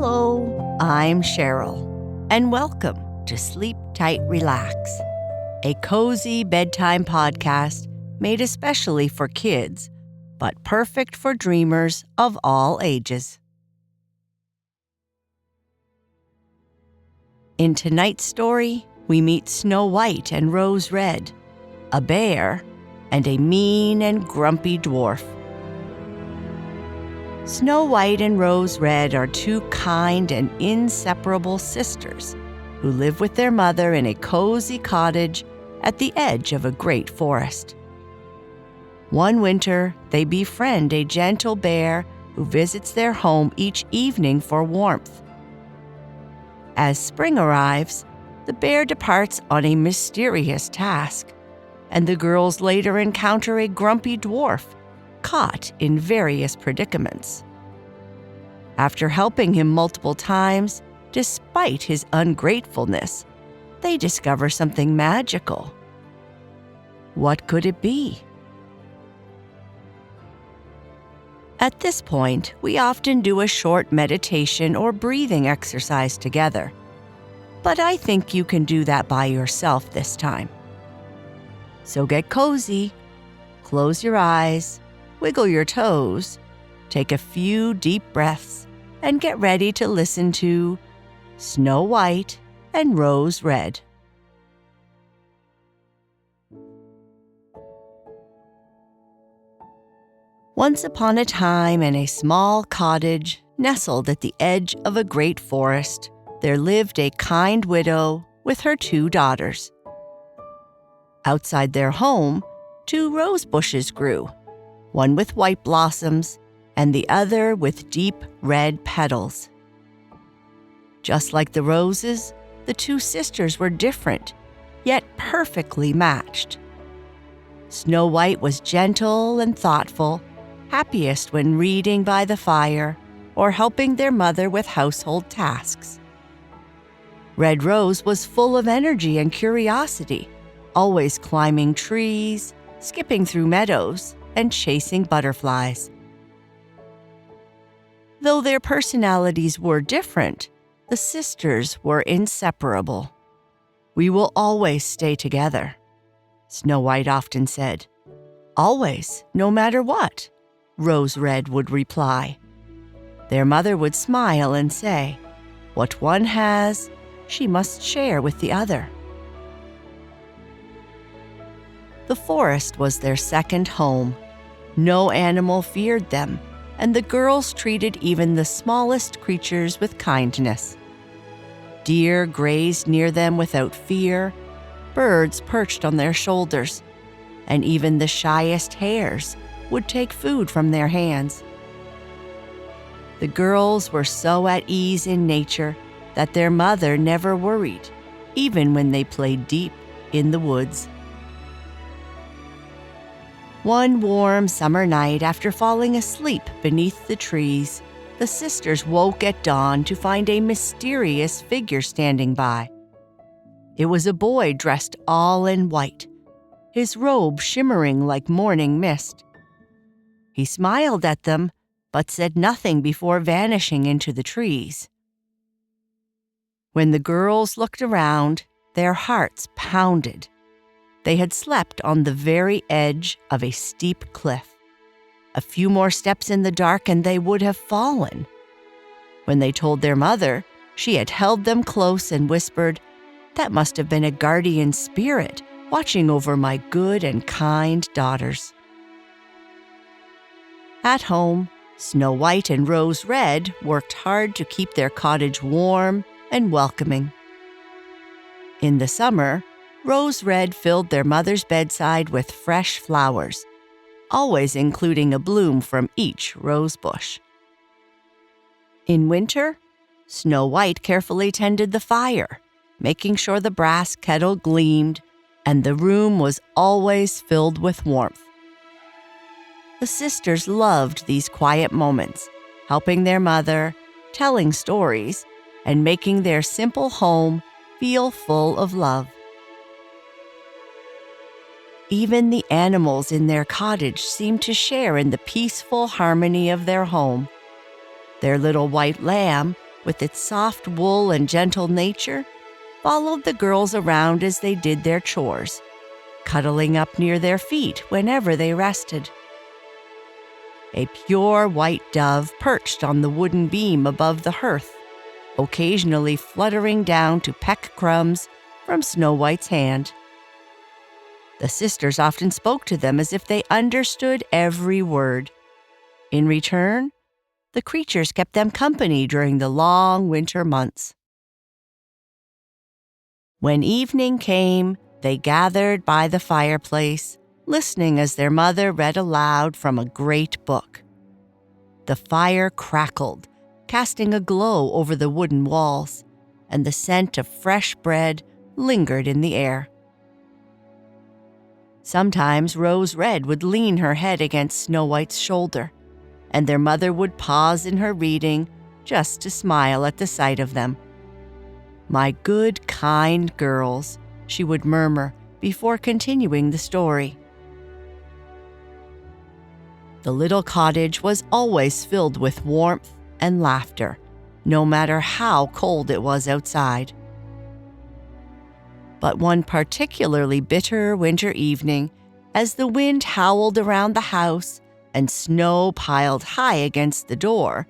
Hello, I'm Sheryl, and welcome to Sleep Tight, Relax, a cozy bedtime podcast made especially for kids, but perfect for dreamers of all ages. In tonight's story, we meet Snow White and Rose Red, a bear, and a mean and grumpy dwarf. Snow White and Rose Red are two kind and inseparable sisters who live with their mother in a cozy cottage at the edge of a great forest. One winter, they befriend a gentle bear who visits their home each evening for warmth. As spring arrives, the bear departs on a mysterious task, and the girls later encounter a grumpy dwarf caught in various predicaments. After helping him multiple times, despite his ungratefulness, they discover something magical. What could it be? At this point, we often do a short meditation or breathing exercise together, but I think you can do that by yourself this time. So get cozy, close your eyes, wiggle your toes, take a few deep breaths, and get ready to listen to Snow White and Rose Red. Once upon a time, in a small cottage nestled at the edge of a great forest, there lived a kind widow with her two daughters. Outside their home, two rose bushes grew, one with white blossoms and the other with deep red petals. Just like the roses, the two sisters were different, yet perfectly matched. Snow White was gentle and thoughtful, happiest when reading by the fire or helping their mother with household tasks. Red Rose was full of energy and curiosity, always climbing trees, skipping through meadows, and chasing butterflies. Though their personalities were different, the sisters were inseparable. "We will always stay together," Snow White often said. "Always, no matter what," Rose Red would reply. Their mother would smile and say, "What one has, she must share with the other." The forest was their second home. No animal feared them, and the girls treated even the smallest creatures with kindness. Deer grazed near them without fear, birds perched on their shoulders, and even the shyest hares would take food from their hands. The girls were so at ease in nature that their mother never worried, even when they played deep in the woods. One warm summer night, after falling asleep beneath the trees, the sisters woke at dawn to find a mysterious figure standing by. It was a boy dressed all in white, his robe shimmering like morning mist. He smiled at them, but said nothing before vanishing into the trees. When the girls looked around, their hearts pounded. They had slept on the very edge of a steep cliff. A few more steps in the dark and they would have fallen. When they told their mother, she had held them close and whispered, "That must have been a guardian spirit watching over my good and kind daughters." At home, Snow White and Rose Red worked hard to keep their cottage warm and welcoming. In the summer, Rose Red filled their mother's bedside with fresh flowers, always including a bloom from each rose bush. In winter, Snow White carefully tended the fire, making sure the brass kettle gleamed and the room was always filled with warmth. The sisters loved these quiet moments, helping their mother, telling stories, and making their simple home feel full of love. Even the animals in their cottage seemed to share in the peaceful harmony of their home. Their little white lamb, with its soft wool and gentle nature, followed the girls around as they did their chores, cuddling up near their feet whenever they rested. A pure white dove perched on the wooden beam above the hearth, occasionally fluttering down to peck crumbs from Snow White's hand. The sisters often spoke to them as if they understood every word. In return, the creatures kept them company during the long winter months. When evening came, they gathered by the fireplace, listening as their mother read aloud from a great book. The fire crackled, casting a glow over the wooden walls, and the scent of fresh bread lingered in the air. Sometimes Rose Red would lean her head against Snow White's shoulder, and their mother would pause in her reading just to smile at the sight of them. "My good, kind girls," she would murmur before continuing the story. The little cottage was always filled with warmth and laughter, no matter how cold it was outside. But one particularly bitter winter evening, as the wind howled around the house and snow piled high against the door,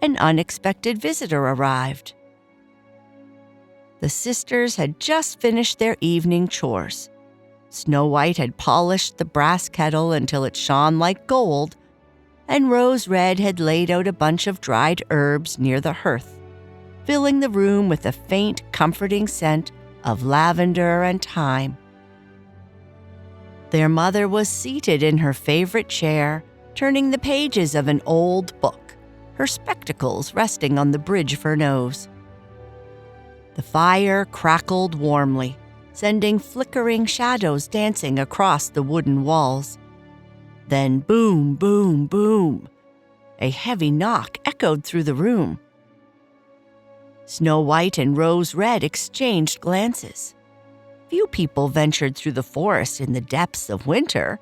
an unexpected visitor arrived. The sisters had just finished their evening chores. Snow White had polished the brass kettle until it shone like gold, and Rose Red had laid out a bunch of dried herbs near the hearth, filling the room with a faint, comforting scent of lavender and thyme. Their mother was seated in her favorite chair, turning the pages of an old book, her spectacles resting on the bridge of her nose. The fire crackled warmly, sending flickering shadows dancing across the wooden walls. Then boom, boom, boom. A heavy knock echoed through the room. Snow White and Rose Red exchanged glances. Few people ventured through the forest in the depths of winter.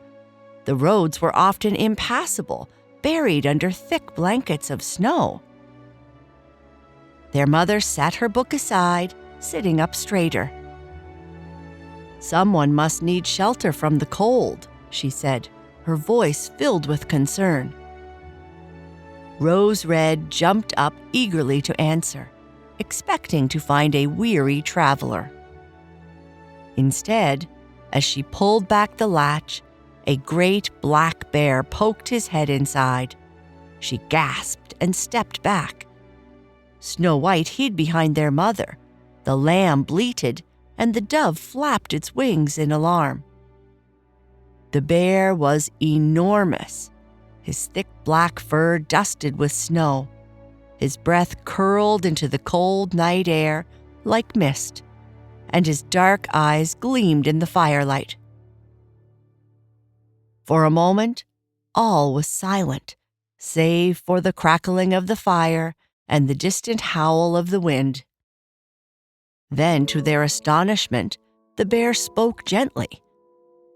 The roads were often impassable, buried under thick blankets of snow. Their mother set her book aside, sitting up straighter. "Someone must need shelter from the cold," she said, her voice filled with concern. Rose Red jumped up eagerly to answer, expecting to find a weary traveler. Instead, as she pulled back the latch, a great black bear poked his head inside. She gasped and stepped back. Snow White hid behind their mother. The lamb bleated, and the dove flapped its wings in alarm. The bear was enormous, his thick black fur dusted with snow. His breath curled into the cold night air like mist, and his dark eyes gleamed in the firelight. For a moment, all was silent, save for the crackling of the fire and the distant howl of the wind. Then, to their astonishment, the bear spoke gently.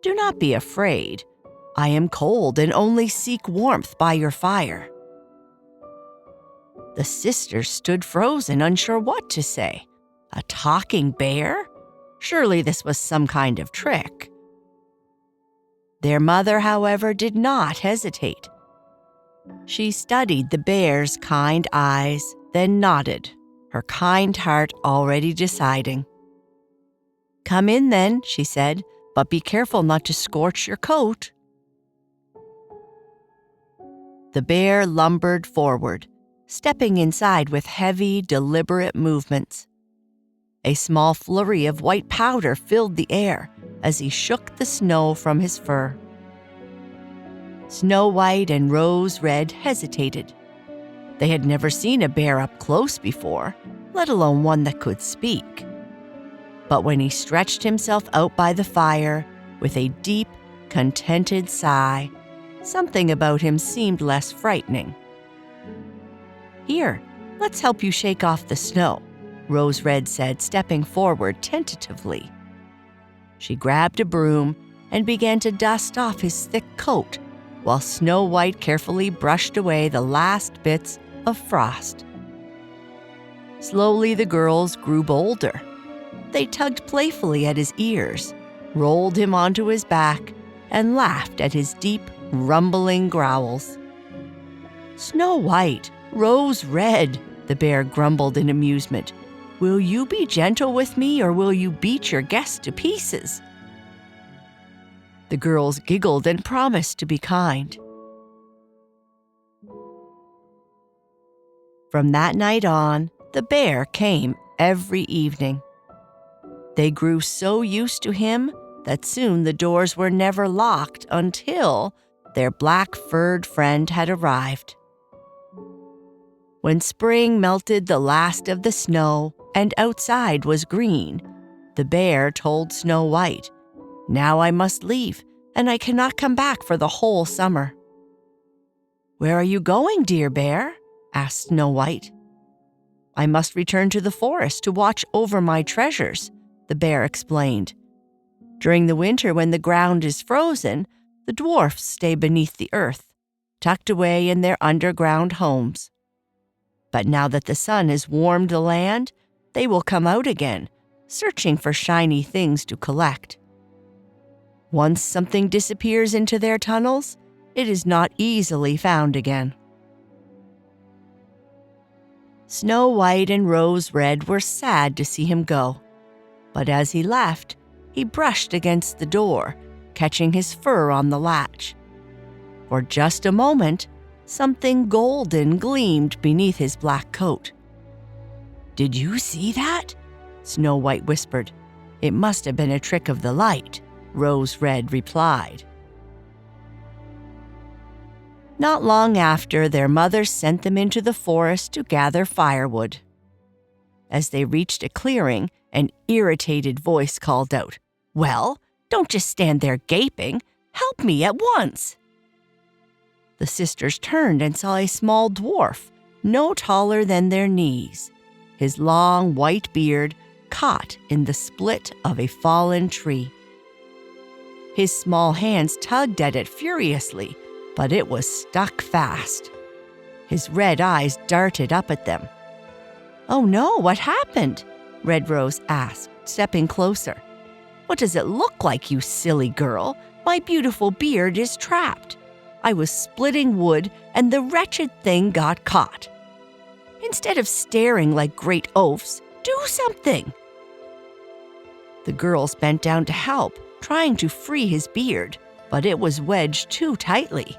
"Do not be afraid. I am cold and only seek warmth by your fire." The sisters stood frozen, unsure what to say. A talking bear? Surely this was some kind of trick. Their mother, however, did not hesitate. She studied the bear's kind eyes, then nodded, her kind heart already deciding. "Come in then," she said, "but be careful not to scorch your coat." The bear lumbered forward, stepping inside with heavy, deliberate movements. A small flurry of white powder filled the air as he shook the snow from his fur. Snow White and Rose Red hesitated. They had never seen a bear up close before, let alone one that could speak. But when he stretched himself out by the fire with a deep, contented sigh, something about him seemed less frightening. "Here, let's help you shake off the snow," Rose Red said, stepping forward tentatively. She grabbed a broom and began to dust off his thick coat, while Snow White carefully brushed away the last bits of frost. Slowly the girls grew bolder. They tugged playfully at his ears, rolled him onto his back, and laughed at his deep, rumbling growls. "Snow White, Rose Red," the bear grumbled in amusement. "Will you be gentle with me, or will you beat your guest to pieces?" The girls giggled and promised to be kind. From that night on, the bear came every evening. They grew so used to him that soon the doors were never locked until their black-furred friend had arrived. When spring melted the last of the snow and outside was green, the bear told Snow White, "Now I must leave, and I cannot come back for the whole summer." "Where are you going, dear bear?" asked Snow White. "I must return to the forest to watch over my treasures," the bear explained. "During the winter, when the ground is frozen, the dwarfs stay beneath the earth, tucked away in their underground homes. But now that the sun has warmed the land, they will come out again, searching for shiny things to collect. Once something disappears into their tunnels, it is not easily found again." Snow White and Rose Red were sad to see him go, but as he left, he brushed against the door, catching his fur on the latch. For just a moment, something golden gleamed beneath his black coat. "Did you see that?" Snow White whispered. "It must have been a trick of the light," Rose Red replied. Not long after, their mother sent them into the forest to gather firewood. As they reached a clearing, an irritated voice called out, "Well, don't just stand there gaping. Help me at once." The sisters turned and saw a small dwarf, no taller than their knees, his long white beard caught in the split of a fallen tree. His small hands tugged at it furiously, but it was stuck fast. His red eyes darted up at them. "Oh no, what happened?" Red Rose asked, stepping closer. "What does it look like, you silly girl? My beautiful beard is trapped. I was splitting wood and the wretched thing got caught. Instead of staring like great oafs, do something." The girls bent down to help, trying to free his beard, but it was wedged too tightly.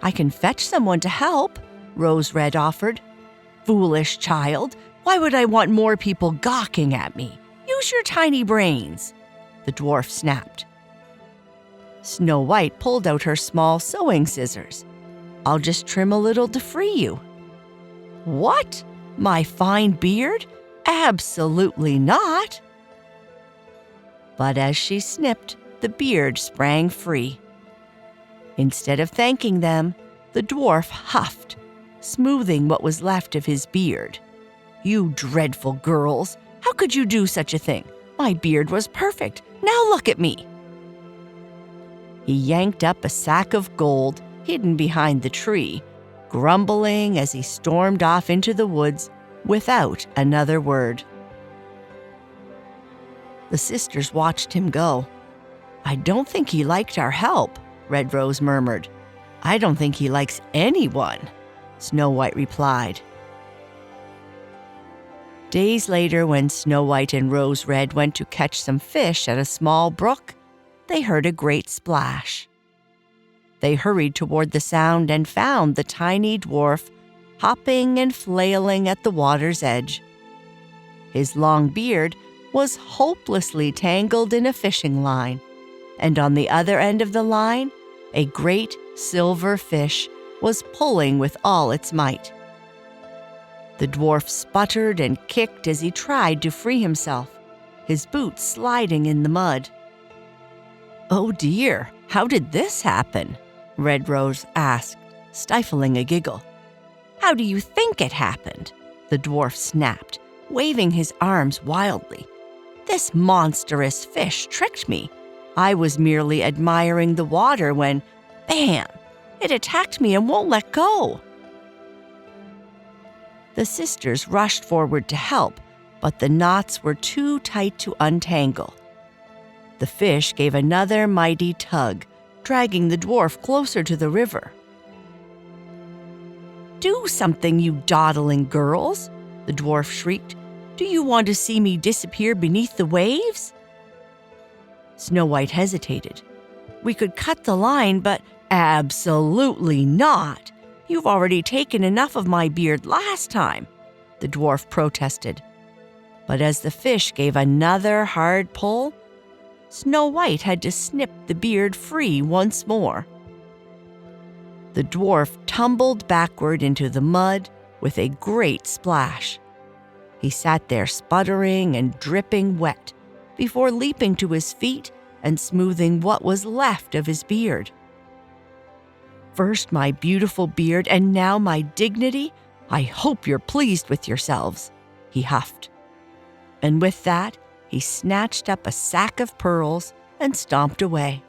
"I can fetch someone to help," Rose Red offered. "Foolish child, why would I want more people gawking at me? Use your tiny brains," the dwarf snapped. Snow White pulled out her small sewing scissors. "I'll just trim a little to free you." "What? My fine beard? Absolutely not." But as she snipped, the beard sprang free. Instead of thanking them, the dwarf huffed, smoothing what was left of his beard. "You dreadful girls! How could you do such a thing? My beard was perfect. Now look at me." He yanked up a sack of gold hidden behind the tree, grumbling as he stormed off into the woods without another word. The sisters watched him go. "I don't think he liked our help," Red Rose murmured. "I don't think he likes anyone," Snow White replied. Days later, when Snow White and Rose Red went to catch some fish at a small brook, they heard a great splash. They hurried toward the sound and found the tiny dwarf hopping and flailing at the water's edge. His long beard was hopelessly tangled in a fishing line, and on the other end of the line, a great silver fish was pulling with all its might. The dwarf sputtered and kicked as he tried to free himself, his boots sliding in the mud. "Oh dear, how did this happen?" Red Rose asked, stifling a giggle. "How do you think it happened?" the dwarf snapped, waving his arms wildly. "This monstrous fish tricked me. I was merely admiring the water when, bam, it attacked me and won't let go." The sisters rushed forward to help, but the knots were too tight to untangle. The fish gave another mighty tug, dragging the dwarf closer to the river. "Do something, you dawdling girls!" the dwarf shrieked. "Do you want to see me disappear beneath the waves?" Snow White hesitated. "We could cut the line, but—" "Absolutely not! You've already taken enough of my beard last time," the dwarf protested. But as the fish gave another hard pull, Snow White had to snip the beard free once more. The dwarf tumbled backward into the mud with a great splash. He sat there sputtering and dripping wet before leaping to his feet and smoothing what was left of his beard. "First my beautiful beard and now my dignity. I hope you're pleased with yourselves," he huffed. And with that, he snatched up a sack of pearls and stomped away.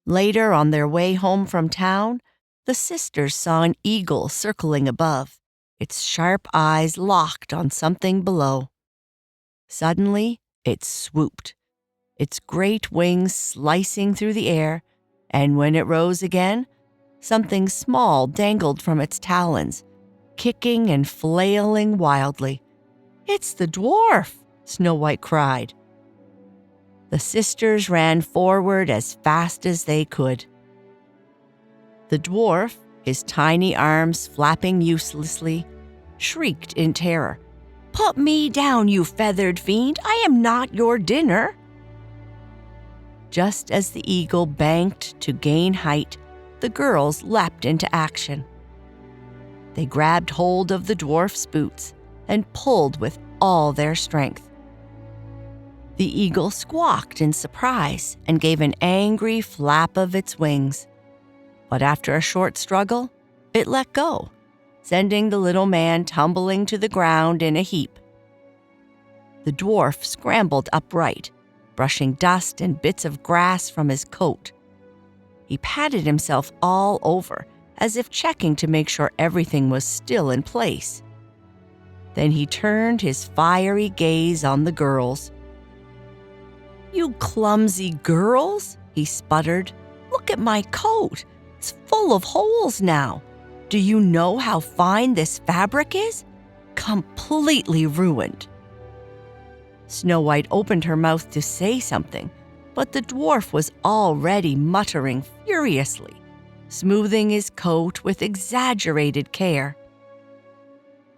Later, on their way home from town, the sisters saw an eagle circling above, its sharp eyes locked on something below. Suddenly, it swooped, its great wings slicing through the air, and when it rose again, something small dangled from its talons, kicking and flailing wildly. "It's the dwarf!" Snow White cried. The sisters ran forward as fast as they could. The dwarf, his tiny arms flapping uselessly, shrieked in terror. "Put me down, you feathered fiend! I am not your dinner!" Just as the eagle banked to gain height, the girls leapt into action. They grabbed hold of the dwarf's boots and pulled with all their strength. The eagle squawked in surprise and gave an angry flap of its wings. But after a short struggle, it let go, sending the little man tumbling to the ground in a heap. The dwarf scrambled upright, brushing dust and bits of grass from his coat. He patted himself all over, as if checking to make sure everything was still in place. Then he turned his fiery gaze on the girls. "You clumsy girls," he sputtered. "Look at my coat. It's full of holes now. Do you know how fine this fabric is? Completely ruined." Snow White opened her mouth to say something, but the dwarf was already muttering furiously, smoothing his coat with exaggerated care.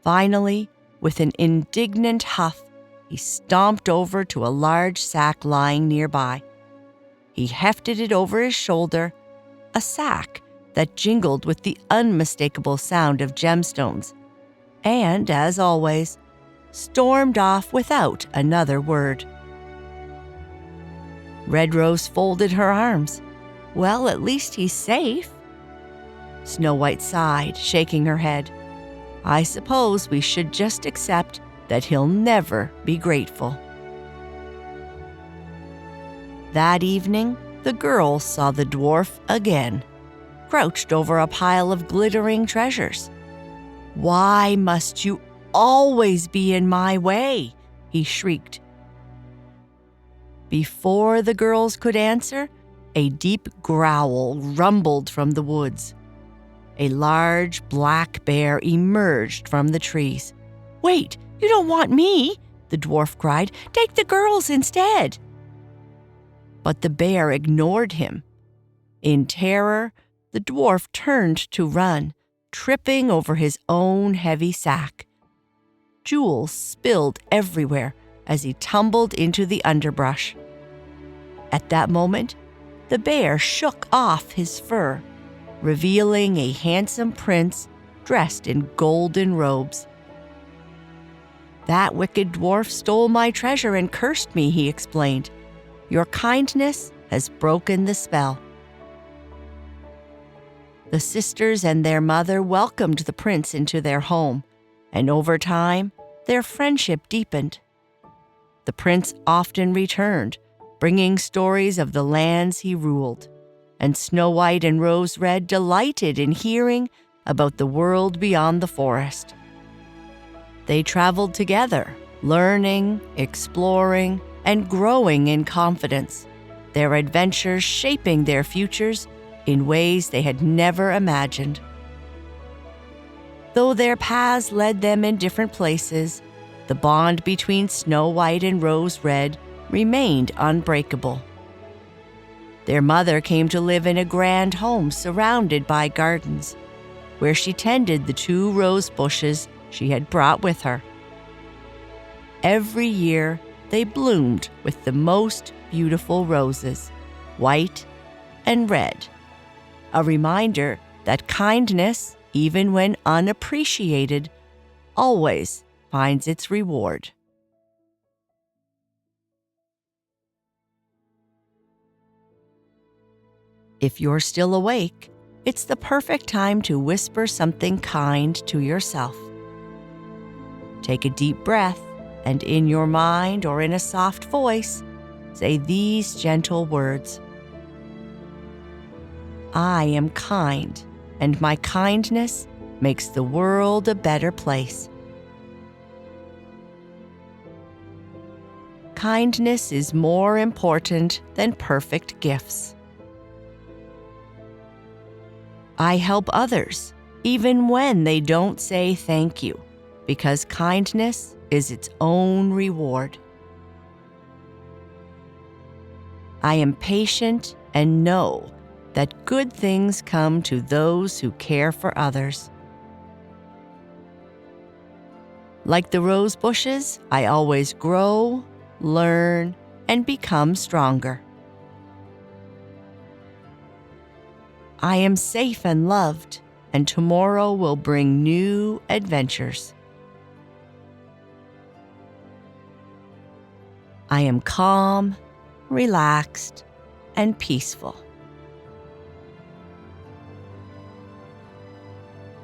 Finally, with an indignant huff, he stomped over to a large sack lying nearby. He hefted it over his shoulder, a sack that jingled with the unmistakable sound of gemstones, and, as always, stormed off without another word. Red Rose folded her arms. "Well, at least he's safe." Snow White sighed, shaking her head. "I suppose we should just accept that he'll never be grateful." That evening, the girls saw the dwarf again, crouched over a pile of glittering treasures. "Why must you always be in my way?" he shrieked. Before the girls could answer, a deep growl rumbled from the woods. A large black bear emerged from the trees. "Wait, you don't want me!" the dwarf cried. "Take the girls instead!" But the bear ignored him. In terror, the dwarf turned to run, tripping over his own heavy sack. Jewels spilled everywhere as he tumbled into the underbrush. At that moment, the bear shook off his fur, revealing a handsome prince dressed in golden robes. "That wicked dwarf stole my treasure and cursed me," he explained. "Your kindness has broken the spell." The sisters and their mother welcomed the prince into their home, and over time, their friendship deepened. The prince often returned, bringing stories of the lands he ruled, and Snow White and Rose Red delighted in hearing about the world beyond the forest. They traveled together, learning, exploring, and growing in confidence, their adventures shaping their futures in ways they had never imagined. Though their paths led them in different places, the bond between Snow White and Rose Red remained unbreakable. Their mother came to live in a grand home surrounded by gardens, where she tended the 2 rose bushes she had brought with her. Every year, they bloomed with the most beautiful roses, white and red, a reminder that kindness, even when unappreciated, always finds its reward. If you're still awake, it's the perfect time to whisper something kind to yourself. Take a deep breath, and in your mind or in a soft voice, say these gentle words. I am kind, and my kindness makes the world a better place. Kindness is more important than perfect gifts. I help others, even when they don't say thank you, because kindness is its own reward. I am patient and know that good things come to those who care for others. Like the rose bushes, I always grow, learn, and become stronger. I am safe and loved, and tomorrow will bring new adventures. I am calm, relaxed, and peaceful.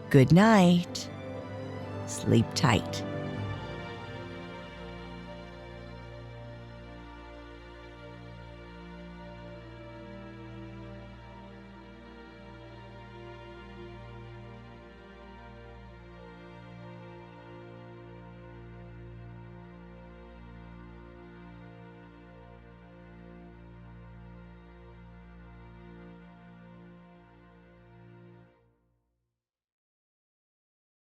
Good night. Sleep tight.